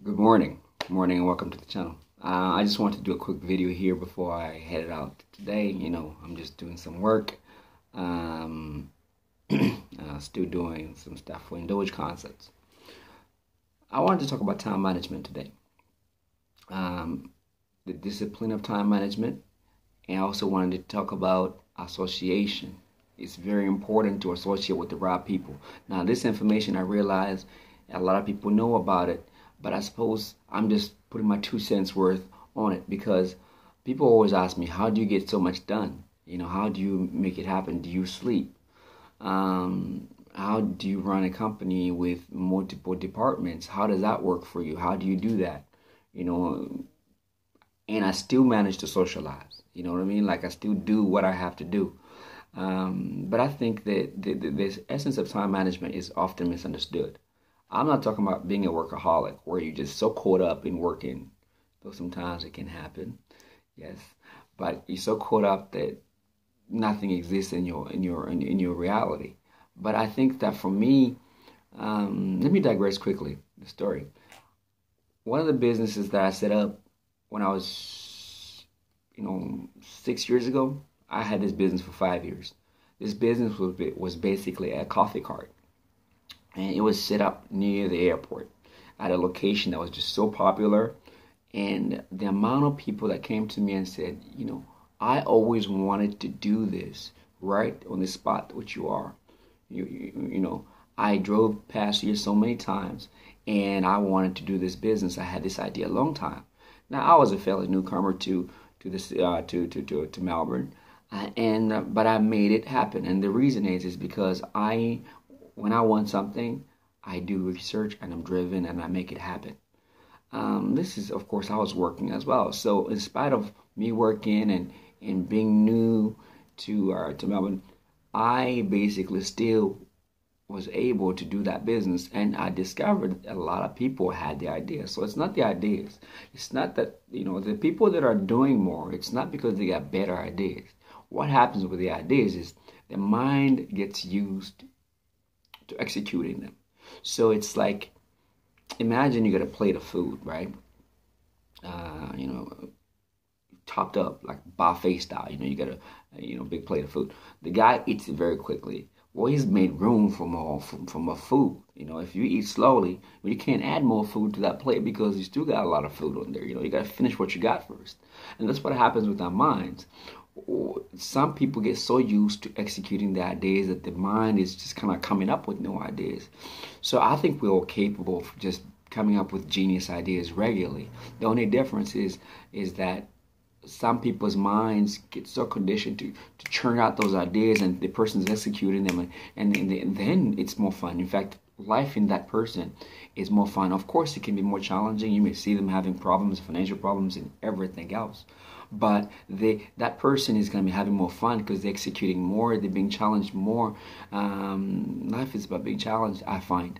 Good morning. Good morning and welcome to the channel. I just want to do a quick video here before I head out today. I'm just doing some work. Um, Still doing some stuff for Indulge Concepts. I wanted to talk about time management today. The discipline of time management. And I also wanted to talk about association. It's very important to associate with the right people. Now, this information, I realize a lot of people know about it, but I suppose I'm just putting my 2 cents worth on it because people always ask me, how do you get so much done? How do you make it happen? Do you sleep? How do you run a company with multiple departments? How does that work for you? How do you do that? And I still manage to socialize. You know what I mean? Like I still do what I have to do. But I think that the essence of time management is often misunderstood. I'm not talking about being a workaholic where you're just so caught up in working, though sometimes it can happen, yes. But you're so caught up that nothing exists in your reality. But I think that for me, let me digress quickly. The story. One of the businesses that I set up when I was, 6 years ago, I had this business for 5 years. This business was basically a coffee cart. And it was set up near the airport at a location that was just so popular. And the amount of people that came to me and said, I always wanted to do this right on the spot which you are. I drove past here so many times and I wanted to do this business. I had this idea a long time. Now, I was a fairly newcomer to this to Melbourne. But I made it happen. And the reason is because when I want something, I do research and I'm driven and I make it happen. This is, of course, I was working as well. So in spite of me working and being new to Melbourne, I basically still was able to do that business. And I discovered a lot of people had the ideas. So it's not the ideas. It's not that, the people that are doing more, it's not because they got better ideas. What happens with the ideas is the mind gets used to executing them. So it's like, imagine you got a plate of food, right? Topped up like buffet style. You got a big plate of food. The guy eats it very quickly. Well, he's made room for more food. If you eat slowly, you can't add more food to that plate because you still got a lot of food on there. You got to finish what you got first, and that's what happens with our minds. Some people get so used to executing the ideas that the mind is just kind of coming up with no ideas. So I think we're all capable of just coming up with genius ideas regularly. The only difference is that some people's minds get so conditioned to churn out those ideas and the person's executing them and then it's more fun. In fact, life in that person is more fun. Of course, it can be more challenging. You may see them having problems, financial problems and everything else. But that person is going to be having more fun because they're executing more, they're being challenged more. Life is about being challenged, I find.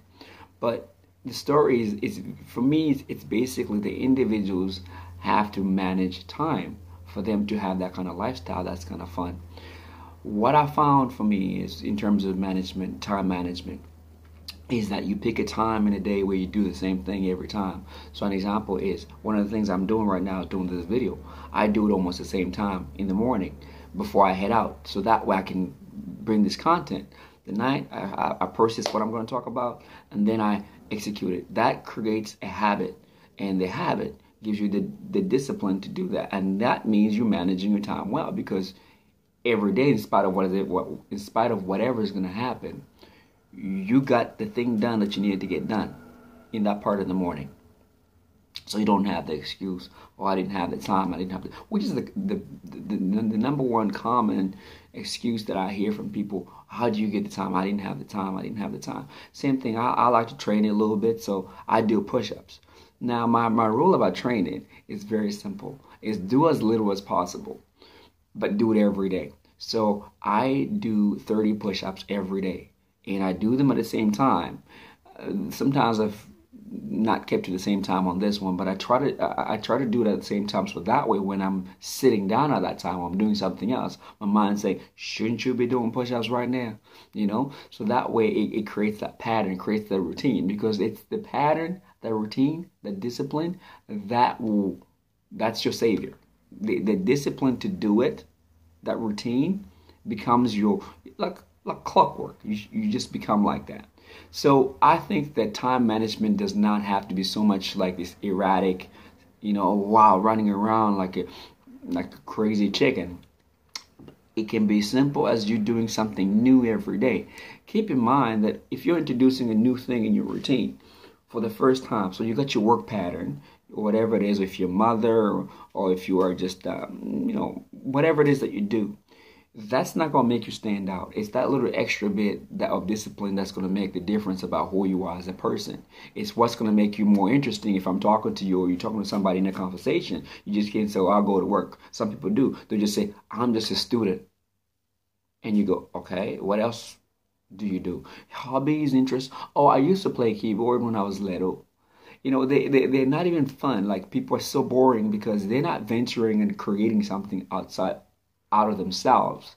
But the story is for me, it's basically the individuals have to manage time for them to have that kind of lifestyle that's kind of fun. What I found for me is, in terms of management, time management, is that you pick a time in a day where you do the same thing every time. So an example is, one of the things I'm doing right now is doing this video. I do it almost the same time in the morning before I head out. So that way I can bring this content. The night I process what I'm going to talk about and then I execute it. That creates a habit, and the habit gives you the discipline to do that. And that means you're managing your time well, because every day, in spite of whatever is going to happen, you got the thing done that you needed to get done in that part of the morning. So you don't have the excuse, oh, I didn't have the time, which is the number one common excuse that I hear from people. How do you get the time? I didn't have the time. Same thing, I like to train it a little bit, so I do push-ups. Now, my rule about training is very simple. Is do as little as possible, but do it every day. So I do 30 push-ups every day. And I do them at the same time. Sometimes not kept to the same time on this one, but I try to do it at the same time, so that way when I'm sitting down at that time, I'm doing something else, my mind say, shouldn't you be doing push-ups right now? So that way it creates that pattern, creates the routine, because it's the pattern, the routine, the discipline that's your savior. The discipline to do it, that routine becomes your like clockwork. You just become like that. So I think that time management does not have to be so much like this erratic, wow, running around like a crazy chicken. It can be simple as you doing something new every day. Keep in mind that if you're introducing a new thing in your routine for the first time, so you got your work pattern, whatever it is, if you're a mother or if you are just, whatever it is that you do, that's not going to make you stand out. It's that little extra bit of discipline that's going to make the difference about who you are as a person. It's what's going to make you more interesting. If I'm talking to you or you're talking to somebody in a conversation, you just can't say, I'll go to work. Some people do. They just say, I'm just a student. And you go, okay, what else do you do? Hobbies, interests. Oh, I used to play keyboard when I was little. They're not even fun. Like, people are so boring because they're not venturing and creating something out of themselves.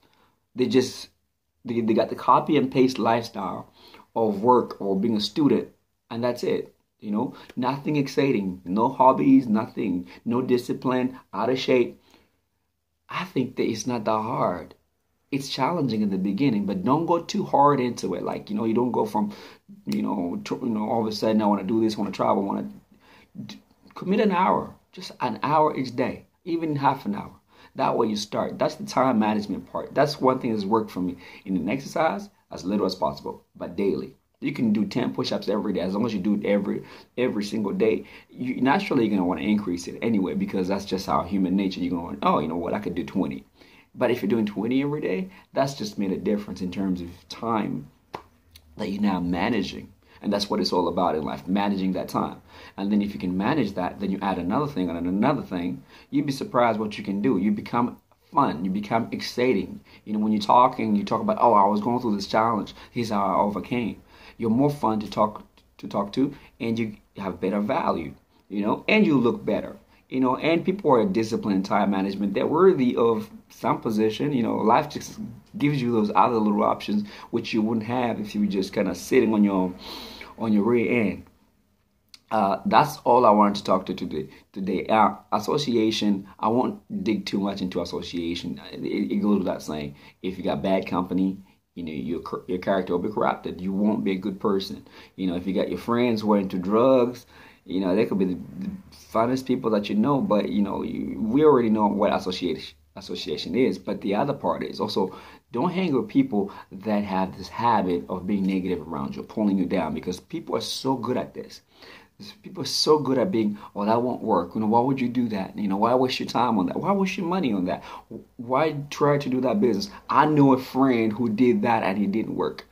They got the copy and paste lifestyle of work or being a student, and that's it. Nothing exciting, no hobbies, nothing, no discipline, out of shape. I think that it's not that hard. It's challenging in the beginning, but don't go too hard into it. Like, you don't go from, all of a sudden I want to do this, I want to travel, I want to commit an hour, just an hour each day, even half an hour. That way you start. That's the time management part. That's one thing that's worked for me in an exercise, as little as possible, but daily. You can do 10 push-ups every day. As long as you do it every single day, naturally you're going to want to increase it anyway, because that's just our human nature. You're going to want, you know what, I could do 20. But if you're doing 20 every day, that's just made a difference in terms of time that you're now managing. And that's what it's all about in life, managing that time. And then if you can manage that, then you add another thing and another thing. You'd be surprised what you can do. You become fun. You become exciting. When you're talking, you talk about, oh, I was going through this challenge. Here's how I overcame. You're more fun to talk to, and you have better value, and you look better. And people are disciplined time management. They're worthy of some position. Life just gives you those other little options which you wouldn't have if you were just kind of sitting on your rear end. That's all I wanted to talk to today. Association, I won't dig too much into association. It goes without saying, if you got bad company, your character will be corrupted. You won't be a good person. If you got your friends who are into drugs, they could be the funnest people that but we already know what association is. But the other part is also, don't hang with people that have this habit of being negative around you, pulling you down, because people are so good at this. People are so good at being, oh, that won't work. Why would you do that? Why waste your time on that? Why waste your money on that? Why try to do that business? I know a friend who did that and it didn't work.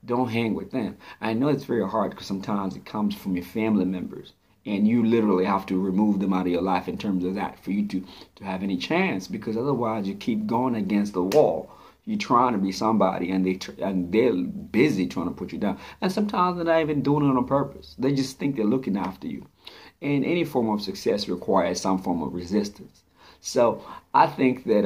Don't hang with them. I know it's very hard because sometimes it comes from your family members, and you literally have to remove them out of your life in terms of that for you to have any chance, because otherwise you keep going against the wall. You're trying to be somebody, and they're busy trying to put you down. And sometimes they're not even doing it on purpose. They just think they're looking after you. And any form of success requires some form of resistance. So I think that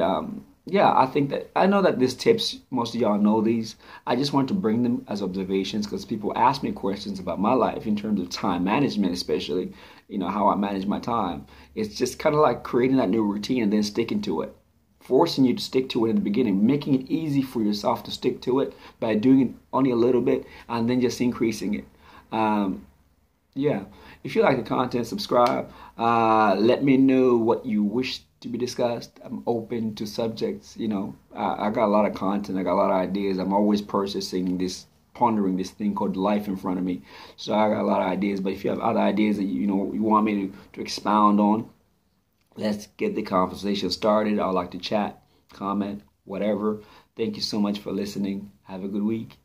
I know that these tips, most of y'all know these. I just want to bring them as observations because people ask me questions about my life in terms of time management, especially, how I manage my time. It's just kind of like creating that new routine and then sticking to it. Forcing you to stick to it in the beginning, making it easy for yourself to stick to it by doing it only a little bit and then just increasing it. If you like the content, subscribe. Let me know what you wish to be discussed. I'm open to subjects. I got a lot of content. I got a lot of ideas. I'm always pondering this thing called life in front of me. So I got a lot of ideas. But if you have other ideas that you want me to expound on, let's get the conversation started. I'd like to chat, comment, whatever. Thank you so much for listening. Have a good week.